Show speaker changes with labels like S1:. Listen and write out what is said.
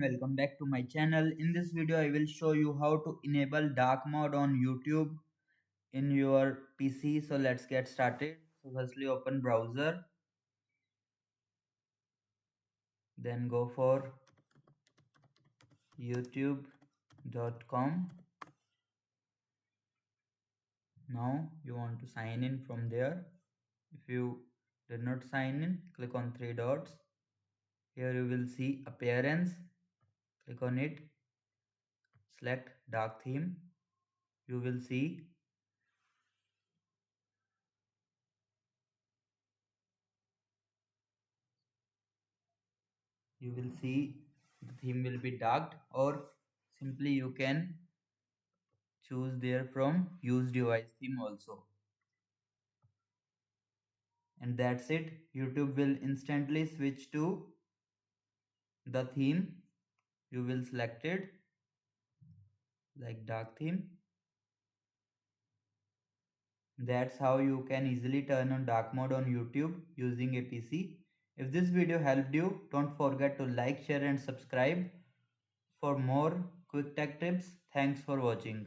S1: Welcome back to my channel. In this video I will show you how to enable dark mode on YouTube in your PC. So let's get started. So firstly open browser, then go for youtube.com. Now you want to sign in from there. If you did not sign in, click on three dots. Here you will see appearance. Click on it, select dark theme. You will see the theme will be dark, or simply you can choose there from use device theme also. And that's it. YouTube will instantly switch to the theme you will select it, like dark theme. That's how you can easily turn on dark mode on YouTube using a PC. If this video helped you, don't forget to like, share and subscribe for more quick tech tips. Thanks for watching.